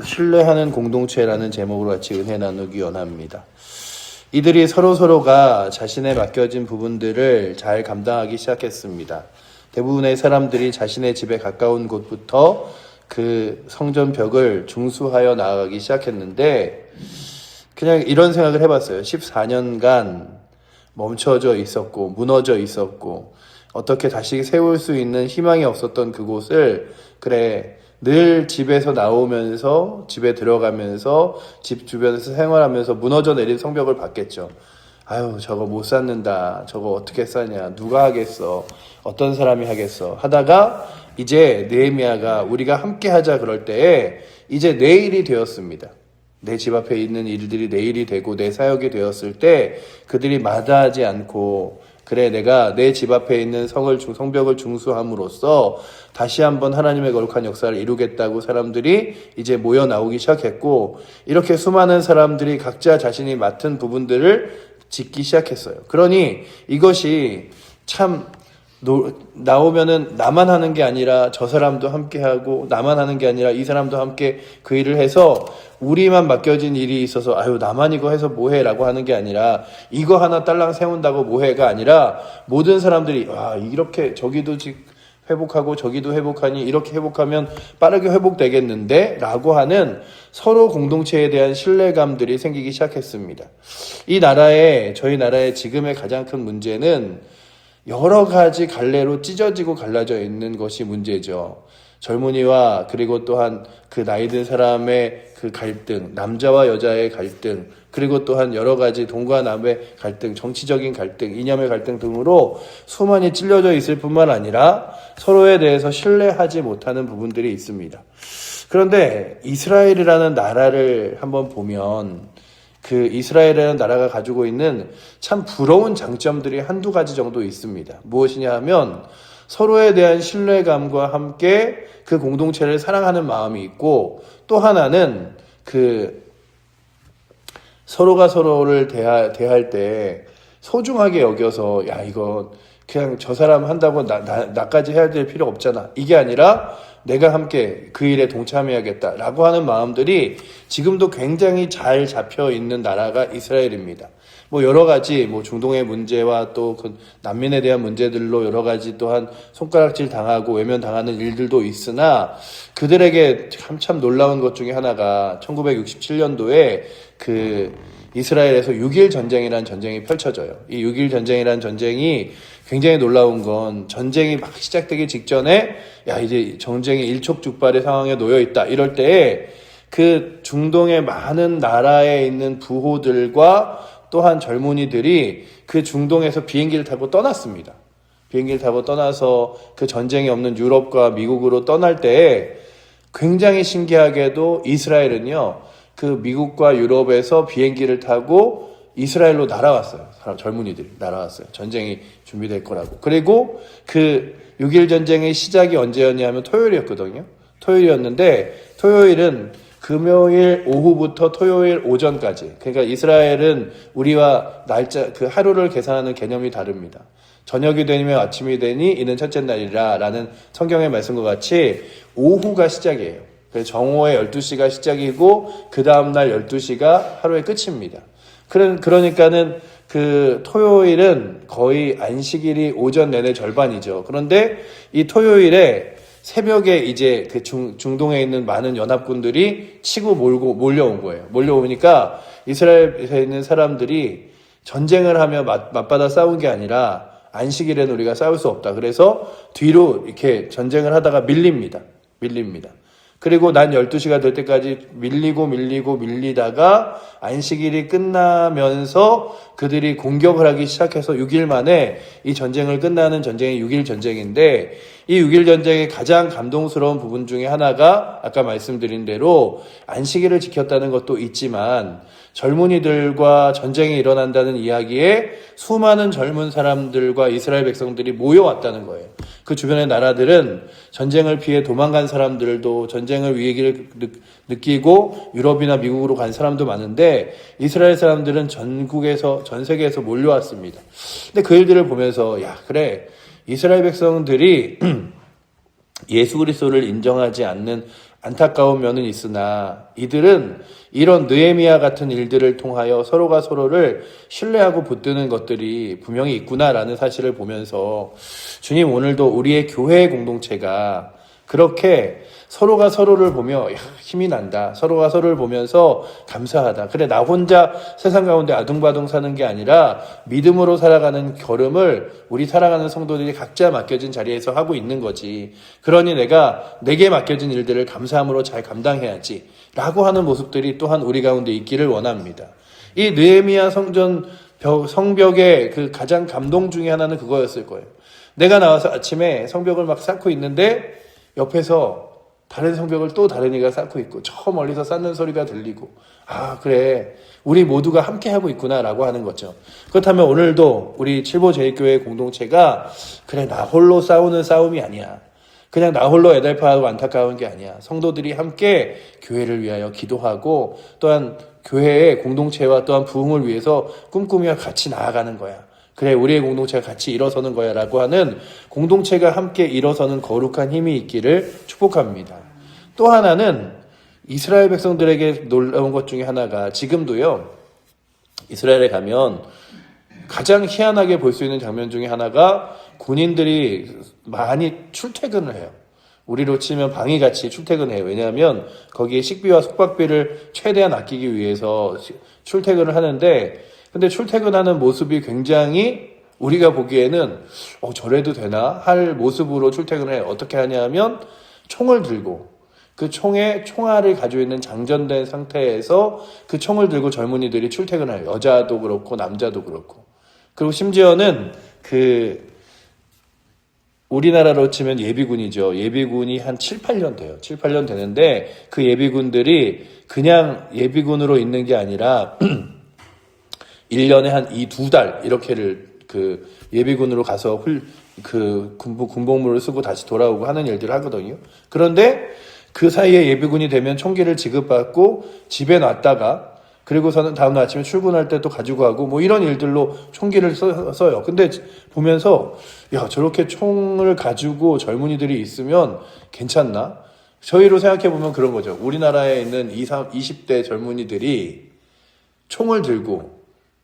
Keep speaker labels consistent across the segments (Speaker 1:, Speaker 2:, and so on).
Speaker 1: 신뢰하는 공동체라는 제목으로 같이 은혜 나누기 원합니다. 이들이 서로가 자신의 맡겨진 부분들을 잘 감당하기 시작했습니다. 대부분의 사람들이 자신의 집에 가까운 곳부터 그 성전 벽을 중수하여 나아가기 시작했는데, 그냥 이런 생각을 해봤어요. 14년간 멈춰져 있었고 무너져 있었고 어떻게 다시 세울 수 있는 희망이 없었던 그곳을, 그래, 늘 집에서 나오면서 집에 들어가면서 집 주변에서 생활하면서 무너져 내린 성벽을 봤겠죠. 아유, 저거 못 쌓는다, 저거 어떻게 쌓냐, 누가 하겠어, 어떤 사람이 하겠어 하다가 이제 느헤미야가 우리가 함께 하자 그럴 때에 이제 내일이 되었습니다. 내 집 앞에 있는 일들이 내일이 되고 내 사역이 되었을 때 그들이 마다하지 않고, 그래, 내가 내 집 앞에 있는 성벽을 중수함으로써 다시 한번 하나님의 거룩한 역사를 이루겠다고 사람들이 이제 모여 나오기 시작했고, 이렇게 수많은 사람들이 각자 자신이 맡은 부분들을 짓기 시작했어요. 그러니 이것이 참 나오면은 나만 하는 게 아니라 저 사람도 함께 하고, 나만 하는 게 아니라 이 사람도 함께 그 일을 해서 우리만 맡겨진 일이 있어서 아유 나만 이거 해서 뭐해 라고 하는 게 아니라, 이거 하나 딸랑 세운다고 뭐해가 아니라 모든 사람들이 이렇게 저기도 회복하고 저기도 회복하니 이렇게 회복하면 빠르게 회복되겠는데 라고 하는 서로 공동체에 대한 신뢰감들이 생기기 시작했습니다. 저희 나라의 지금의 가장 큰 문제는 여러 가지 갈래로 찢어지고 갈라져 있는 것이 문제죠. 젊은이와 그리고 또한 그 나이 든 사람의 그 갈등, 남자와 여자의 갈등, 그리고 또한 여러 가지 동과 남의 갈등, 정치적인 갈등, 이념의 갈등 등으로 수많이 찔려져 있을 뿐만 아니라 서로에 대해서 신뢰하지 못하는 부분들이 있습니다. 그런데 이스라엘이라는 나라를 한번 보면 그 이스라엘이라는 나라가 가지고 있는 참 부러운 장점들이 한두 가지 정도 있습니다. 무엇이냐 하면 서로에 대한 신뢰감과 함께 그 공동체를 사랑하는 마음이 있고, 또 하나는 그 서로가 서로를 대할 때 소중하게 여겨서 이거 그냥 저 사람 한다고 나까지 해야 될 필요 없잖아, 이게 아니라 내가 함께 그 일에 동참해야겠다라고 하는 마음들이 지금도 굉장히 잘 잡혀 있는 나라가 이스라엘입니다. 여러 가지 중동의 문제와 또 그 난민에 대한 문제들로 여러 가지 또한 손가락질 당하고 외면당하는 일들도 있으나, 그들에게 참 놀라운 것 중에 하나가 1967년도에 그 이스라엘에서 6.1 전쟁이라는 전쟁이 펼쳐져요. 이 6.1 전쟁이라는 전쟁이 굉장히 놀라운 건, 전쟁이 막 시작되기 직전에 이제 전쟁이 일촉즉발의 상황에 놓여 있다 이럴 때에 그 중동의 많은 나라에 있는 부호들과 또한 젊은이들이 그 중동에서 비행기를 타고 떠났습니다. 비행기를 타고 떠나서 그 전쟁이 없는 유럽과 미국으로 떠날 때에 굉장히 신기하게도 이스라엘은요, 그 미국과 유럽에서 비행기를 타고 이스라엘로 날아왔어요. 젊은이들이 날아왔어요. 전쟁이 준비될 거라고. 그리고 그 6.1 전쟁의 시작이 언제였냐면 토요일이었거든요. 토요일이었는데, 토요일은 금요일 오후부터 토요일 오전까지. 그러니까 이스라엘은 우리와 날짜, 그 하루를 계산하는 개념이 다릅니다. 저녁이 되면 아침이 되니 이는 첫째 날이라 라는 성경의 말씀과 같이 오후가 시작이에요. 그래서 정오의 12시가 시작이고 그 다음날 12시가 하루의 끝입니다. 그러니까는 그 토요일은 거의 안식일이 오전 내내 절반이죠. 그런데 이 토요일에 새벽에 이제 그 중동에 있는 많은 연합군들이 치고 몰려온 거예요. 몰려오니까 이스라엘에 있는 사람들이 전쟁을 하며 맞받아 싸운 게 아니라 안식일에는 우리가 싸울 수 없다. 그래서 뒤로 이렇게 전쟁을 하다가 밀립니다. 그리고 난 12시가 될 때까지 밀리다가 안식일이 끝나면서 그들이 공격을 하기 시작해서 6일 만에 이 전쟁을 끝나는 전쟁이 6.1 전쟁인데, 이 6.1 전쟁의 가장 감동스러운 부분 중에 하나가 아까 말씀드린 대로 안식일을 지켰다는 것도 있지만, 젊은이들과 전쟁이 일어난다는 이야기에 수많은 젊은 사람들과 이스라엘 백성들이 모여왔다는 거예요. 그 주변의 나라들은 전쟁을 피해 도망간 사람들도, 전쟁을 위기를 느끼고 유럽이나 미국으로 간 사람도 많은데, 이스라엘 사람들은 전 세계에서 몰려왔습니다. 근데 그 일들을 보면서 그래, 이스라엘 백성들이 예수 그리스도를 인정하지 않는 안타까운 면은 있으나 이들은 이런 느헤미야 같은 일들을 통하여 서로가 서로를 신뢰하고 붙드는 것들이 분명히 있구나라는 사실을 보면서 주님, 오늘도 우리의 교회 공동체가 그렇게 서로가 서로를 보며 힘이 난다. 서로가 서로를 보면서 감사하다. 그래, 나 혼자 세상 가운데 아둥바둥 사는 게 아니라 믿음으로 살아가는 걸음을 우리 살아가는 성도들이 각자 맡겨진 자리에서 하고 있는 거지. 그러니 내게 맡겨진 일들을 감사함으로 잘 감당해야지. 라고 하는 모습들이 또한 우리 가운데 있기를 원합니다. 이 느헤미야 성벽의 그 가장 감동 중에 하나는 그거였을 거예요. 내가 나와서 아침에 성벽을 막 쌓고 있는데 옆에서 다른 성벽을 또 다른 이가 쌓고 있고 저 멀리서 쌓는 소리가 들리고, 아 그래, 우리 모두가 함께 하고 있구나라고 하는 거죠. 그렇다면 오늘도 우리 칠보제일교회 공동체가 그래, 나 홀로 싸우는 싸움이 아니야, 그냥 나 홀로 애달파하고 안타까운 게 아니야, 성도들이 함께 교회를 위하여 기도하고 또한 교회의 공동체와 또한 부흥을 위해서 꿈꾸며 같이 나아가는 거야. 그래, 우리의 공동체가 같이 일어서는 거야 라고 하는, 공동체가 함께 일어서는 거룩한 힘이 있기를 축복합니다. 또 하나는 이스라엘 백성들에게 놀라운 것 중에 하나가, 지금도요 이스라엘에 가면 가장 희한하게 볼 수 있는 장면 중에 하나가 군인들이 많이 출퇴근을 해요. 우리로 치면 방위같이 출퇴근해요. 왜냐하면 거기에 식비와 숙박비를 최대한 아끼기 위해서 출퇴근을 하는데, 근데 출퇴근하는 모습이 굉장히 우리가 보기에는 저래도 되나 할 모습으로 출퇴근을 해요. 어떻게 하냐면 총을 들고 그 총에 총알을 가지고 있는 장전된 상태에서 그 총을 들고 젊은이들이 출퇴근을 해요. 여자도 그렇고 남자도 그렇고. 그리고 심지어는 우리나라로 치면 예비군이죠. 예비군이 한 7, 8년 돼요. 7, 8년 되는데 그 예비군들이 그냥 예비군으로 있는 게 아니라 1년에 한 2달 이렇게를 예비군으로 가서 군복무를 쓰고 다시 돌아오고 하는 일들을 하거든요. 그런데 그 사이에 예비군이 되면 총기를 지급받고 집에 놨다가 그리고서는 다음날 아침에 출근할 때 또 가지고 가고 뭐 이런 일들로 총기를 써요. 근데 보면서 야, 저렇게 총을 가지고 젊은이들이 있으면 괜찮나? 저희로 생각해보면 그런 거죠. 우리나라에 있는 20대 젊은이들이 총을 들고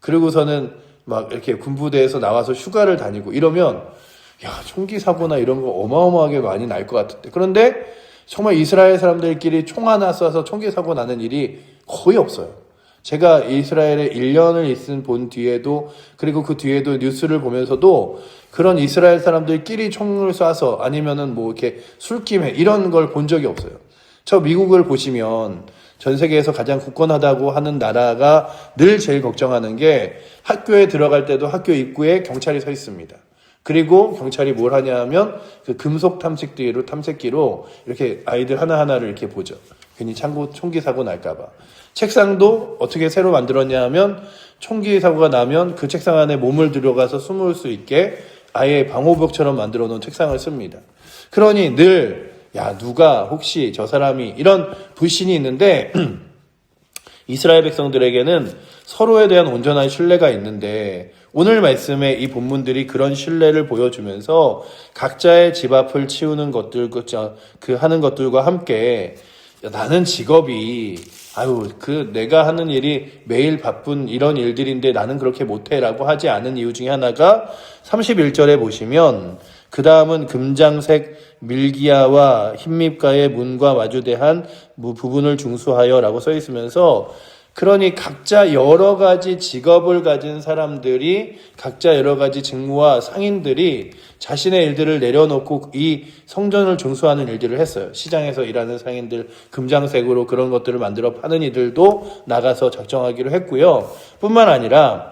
Speaker 1: 그리고서는 막 이렇게 군부대에서 나와서 휴가를 다니고 이러면 야, 총기 사고나 이런 거 어마어마하게 많이 날 것 같은데, 그런데 정말 이스라엘 사람들끼리 총 하나 쏴서 총기 사고 나는 일이 거의 없어요. 제가 이스라엘에 1년을 본 뒤에도, 그리고 그 뒤에도 뉴스를 보면서도 그런 이스라엘 사람들끼리 총을 쏴서 아니면은 뭐 이렇게 술김에 이런 걸 본 적이 없어요. 저 미국을 보시면 전 세계에서 가장 굳건하다고 하는 나라가 늘 제일 걱정하는 게 학교에 들어갈 때도 학교 입구에 경찰이 서 있습니다. 그리고 경찰이 뭘 하냐 하면 그 금속 탐색기로 이렇게 아이들 하나하나를 이렇게 보죠. 괜히 총기 사고 날까봐. 책상도 어떻게 새로 만들었냐 하면 총기 사고가 나면 그 책상 안에 몸을 들어가서 숨을 수 있게 아예 방호벽처럼 만들어 놓은 책상을 씁니다. 그러니 늘 누가 혹시 저 사람이 이런 불신이 있는데 이스라엘 백성들에게는 서로에 대한 온전한 신뢰가 있는데 오늘 말씀의 이 본문들이 그런 신뢰를 보여주면서 각자의 집 앞을 치우는 것들, 하는 것들과 함께 나는 직업이 내가 하는 일이 매일 바쁜 이런 일들인데 나는 그렇게 못해라고 하지 않은 이유 중에 하나가 31절에 보시면 그 다음은 금장색 밀기야와 흰립가의 문과 마주대한 부분을 중수하여 라고 써 있으면서, 그러니 각자 여러 가지 직업을 가진 사람들이, 각자 여러 가지 직무와 상인들이 자신의 일들을 내려놓고 이 성전을 중수하는 일들을 했어요. 시장에서 일하는 상인들, 금장색으로 그런 것들을 만들어 파는 이들도 나가서 작정하기로 했고요. 뿐만 아니라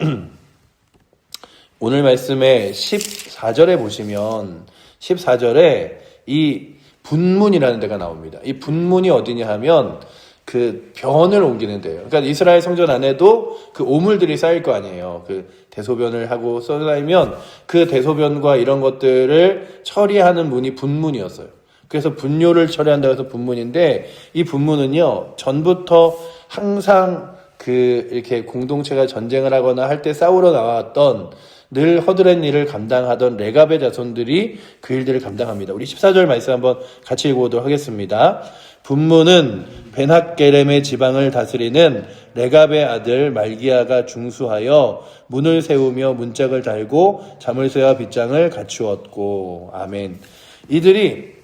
Speaker 1: 오늘 말씀의 14절에 보시면 14절에 이 분문이라는 데가 나옵니다. 이 분문이 어디냐 하면 그 변을 옮기는 데예요. 그러니까 이스라엘 성전 안에도 그 오물들이 쌓일 거 아니에요. 그 대소변을 하고 쌓이면 그 대소변과 이런 것들을 처리하는 문이 분문이었어요. 그래서 분뇨를 처리한다고 해서 분문인데, 이 분문은요 전부터 항상 이렇게 공동체가 전쟁을 하거나 할 때 싸우러 나왔던 늘 허드렛 일을 감당하던 레갑의 자손들이 그 일들을 감당합니다. 우리 14절 말씀 한번 같이 읽어보도록 하겠습니다. 분모는 벤핫게렘의 지방을 다스리는 레갑의 아들 말기야가 중수하여 문을 세우며 문짝을 달고 자물쇠와 빗장을 갖추었고. 아멘. 이들이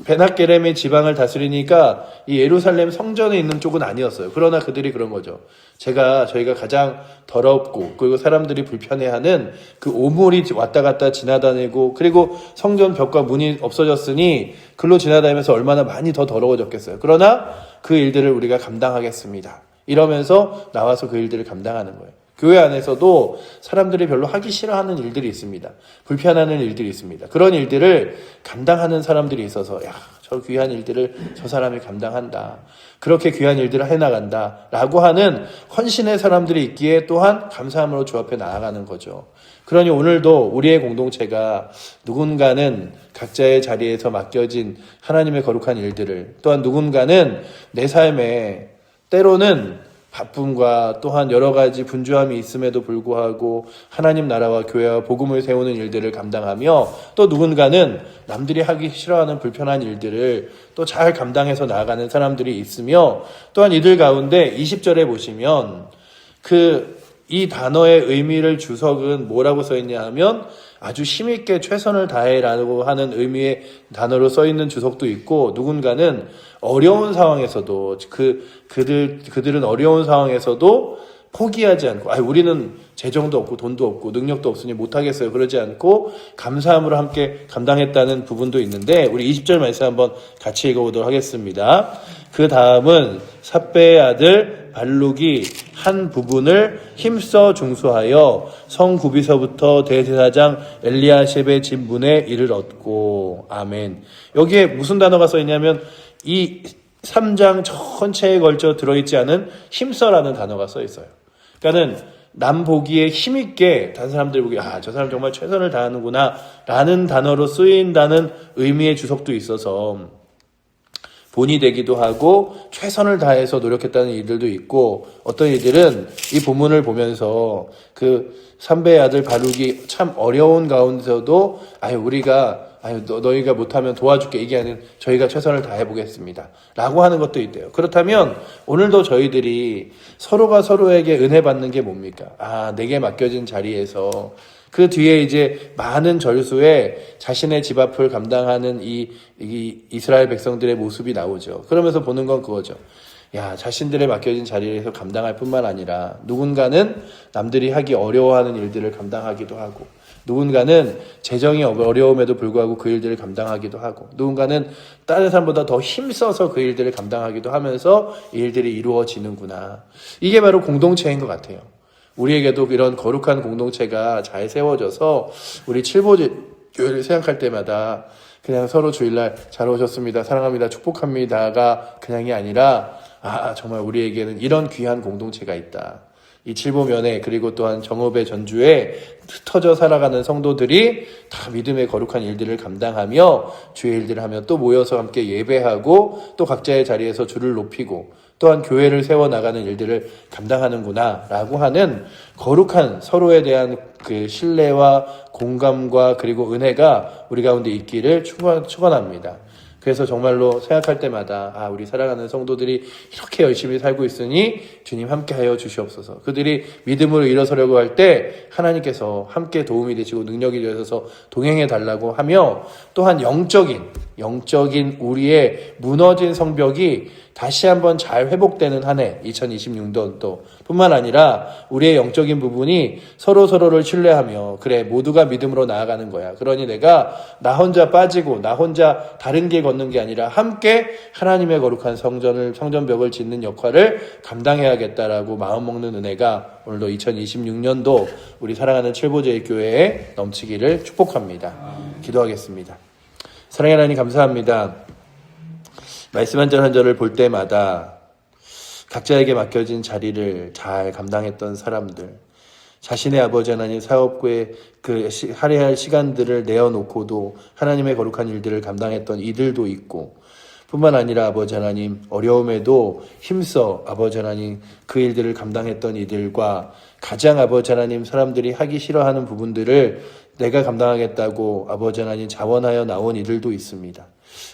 Speaker 1: 벤핫게렘의 지방을 다스리니까 이 예루살렘 성전에 있는 쪽은 아니었어요. 그러나 그들이 그런 거죠. 저희가 가장 더럽고 그리고 사람들이 불편해하는 그 오물이 왔다 갔다 지나다니고 그리고 성전 벽과 문이 없어졌으니 글로 지나다니면서 얼마나 많이 더 더러워졌겠어요. 그러나 그 일들을 우리가 감당하겠습니다. 이러면서 나와서 그 일들을 감당하는 거예요. 교회 안에서도 사람들이 별로 하기 싫어하는 일들이 있습니다. 불편하는 일들이 있습니다. 그런 일들을 감당하는 사람들이 있어서 저 귀한 일들을 저 사람이 감당한다. 그렇게 귀한 일들을 해나간다. 라고 하는 헌신의 사람들이 있기에 또한 감사함으로 주 앞에 나아가는 거죠. 그러니 오늘도 우리의 공동체가 누군가는 각자의 자리에서 맡겨진 하나님의 거룩한 일들을 또한 누군가는 내 삶에 때로는 바쁨과 또한 여러 가지 분주함이 있음에도 불구하고 하나님 나라와 교회와 복음을 세우는 일들을 감당하며 또 누군가는 남들이 하기 싫어하는 불편한 일들을 또 잘 감당해서 나아가는 사람들이 있으며 또한 이들 가운데 20절에 보시면 이 단어의 의미를 주석은 뭐라고 써있냐 하면 아주 힘있게 최선을 다해라고 하는 의미의 단어로 써있는 주석도 있고 누군가는 어려운 상황에서도 그들은 어려운 상황에서도 포기하지 않고 우리는 재정도 없고 돈도 없고 능력도 없으니 못하겠어요. 그러지 않고 감사함으로 함께 감당했다는 부분도 있는데 우리 20절 말씀 한번 같이 읽어보도록 하겠습니다. 그 다음은 삿배의 아들 발룩이 한 부분을 힘써 중수하여 성구비서부터 대제사장 엘리야십의 집 문에 이르렀고. 아멘. 여기에 무슨 단어가 써있냐면 이 3장 전체에 걸쳐 들어있지 않은 힘써라는 단어가 써있어요. 그러니까는 남 보기에 힘있게 다른 사람들 보기에 저 사람 정말 최선을 다하는구나 라는 단어로 쓰인다는 의미의 주석도 있어서 본이 되기도 하고 최선을 다해서 노력했다는 이들도 있고 어떤 이들은 이 본문을 보면서 삼배의 아들 바룩이 참 어려운 가운데서도 너희가 못하면 도와줄게. 이게 아닌 저희가 최선을 다해보겠습니다. 라고 하는 것도 있대요. 그렇다면 오늘도 저희들이 서로가 서로에게 은혜 받는 게 뭡니까? 내게 맡겨진 자리에서 그 뒤에 이제 많은 절수의 자신의 집 앞을 감당하는 이 이스라엘 백성들의 모습이 나오죠. 그러면서 보는 건 그거죠. 자신들의 맡겨진 자리에서 감당할 뿐만 아니라 누군가는 남들이 하기 어려워하는 일들을 감당하기도 하고 누군가는 재정이 어려움에도 불구하고 그 일들을 감당하기도 하고 누군가는 다른 사람보다 더 힘써서 그 일들을 감당하기도 하면서 이 일들이 이루어지는구나. 이게 바로 공동체인 것 같아요. 우리에게도 이런 거룩한 공동체가 잘 세워져서 우리 칠보교회를 생각할 때마다 그냥 서로 주일날 잘 오셨습니다. 사랑합니다. 축복합니다가 그냥이 아니라 정말 우리에게는 이런 귀한 공동체가 있다. 이 칠보면에 그리고 또한 정읍의 전주에 흩어져 살아가는 성도들이 다 믿음의 거룩한 일들을 감당하며 주의 일들을 하며 또 모여서 함께 예배하고 또 각자의 자리에서 주를 높이고 또한 교회를 세워나가는 일들을 감당하는구나 라고 하는 거룩한 서로에 대한 그 신뢰와 공감과 그리고 은혜가 우리 가운데 있기를 축원합니다. 그래서 정말로 생각할 때마다 우리 사랑하는 성도들이 이렇게 열심히 살고 있으니 주님 함께하여 주시옵소서. 그들이 믿음으로 일어서려고 할 때 하나님께서 함께 도움이 되시고 능력이 되셔서 동행해 달라고 하며 또한 영적인 우리의 무너진 성벽이 다시 한번 잘 회복되는 한 해 2026년도 뿐만 아니라 우리의 영적인 부분이 서로를 신뢰하며 그래 모두가 믿음으로 나아가는 거야. 그러니 내가 나 혼자 빠지고 나 혼자 다른 길 걷는 게 아니라 함께 하나님의 거룩한 성전벽을 짓는 역할을 감당해야겠다라고 마음먹는 은혜가 오늘도 2026년도 우리 사랑하는 칠보제일교회에 넘치기를 축복합니다. 기도하겠습니다. 사랑의 하나님 감사합니다. 말씀 한 절 한 절을 볼 때마다 각자에게 맡겨진 자리를 잘 감당했던 사람들, 자신의 아버지 하나님 사업부에 할애할 시간들을 내어놓고도 하나님의 거룩한 일들을 감당했던 이들도 있고 뿐만 아니라 아버지 하나님 어려움에도 힘써 아버지 하나님 그 일들을 감당했던 이들과 가장 아버지 하나님 사람들이 하기 싫어하는 부분들을 내가 감당하겠다고 아버지 하나님 자원하여 나온 이들도 있습니다.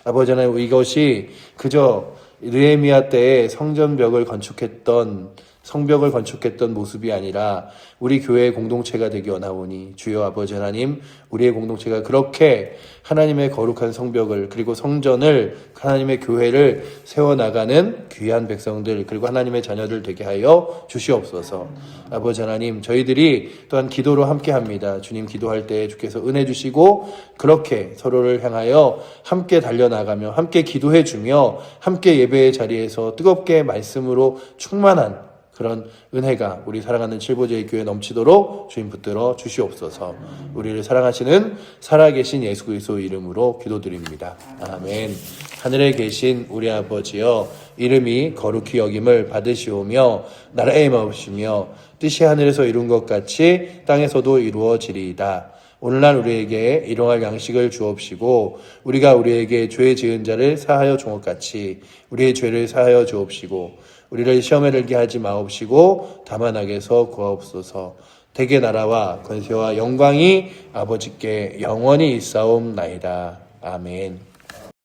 Speaker 1: 아버지 하나님 이것이 그저 느헤미야 때에 성벽을 건축했던 모습이 아니라 우리 교회의 공동체가 되기 원하오니 주여 아버지 하나님 우리의 공동체가 그렇게 하나님의 거룩한 성벽을 그리고 성전을 하나님의 교회를 세워나가는 귀한 백성들 그리고 하나님의 자녀들 되게 하여 주시옵소서. 아버지 하나님 저희들이 또한 기도로 함께합니다. 주님 기도할 때 주께서 은혜 주시고 그렇게 서로를 향하여 함께 달려나가며 함께 기도해주며 함께 예배의 자리에서 뜨겁게 말씀으로 충만한 그런 은혜가 우리 사랑하는 칠보제의 교회에 넘치도록 주님 붙들어 주시옵소서. 우리를 사랑하시는 살아계신 예수 그리스도 이름으로 기도드립니다. 아멘. 하늘에 계신 우리 아버지여 이름이 거룩히 여김을 받으시오며 나라의 마옵시며 뜻이 하늘에서 이룬 것 같이 땅에서도 이루어지리이다. 오늘날 우리에게 일용할 양식을 주옵시고 우리가 우리에게 죄 지은 자를 사하여 준 것 같이 우리의 죄를 사하여 주옵시고 우리를 시험에 들게 하지 마옵시고 다만 악에서 구하옵소서. 대개 나라와 권세와 영광이 아버지께 영원히 있사옵나이다. 아멘.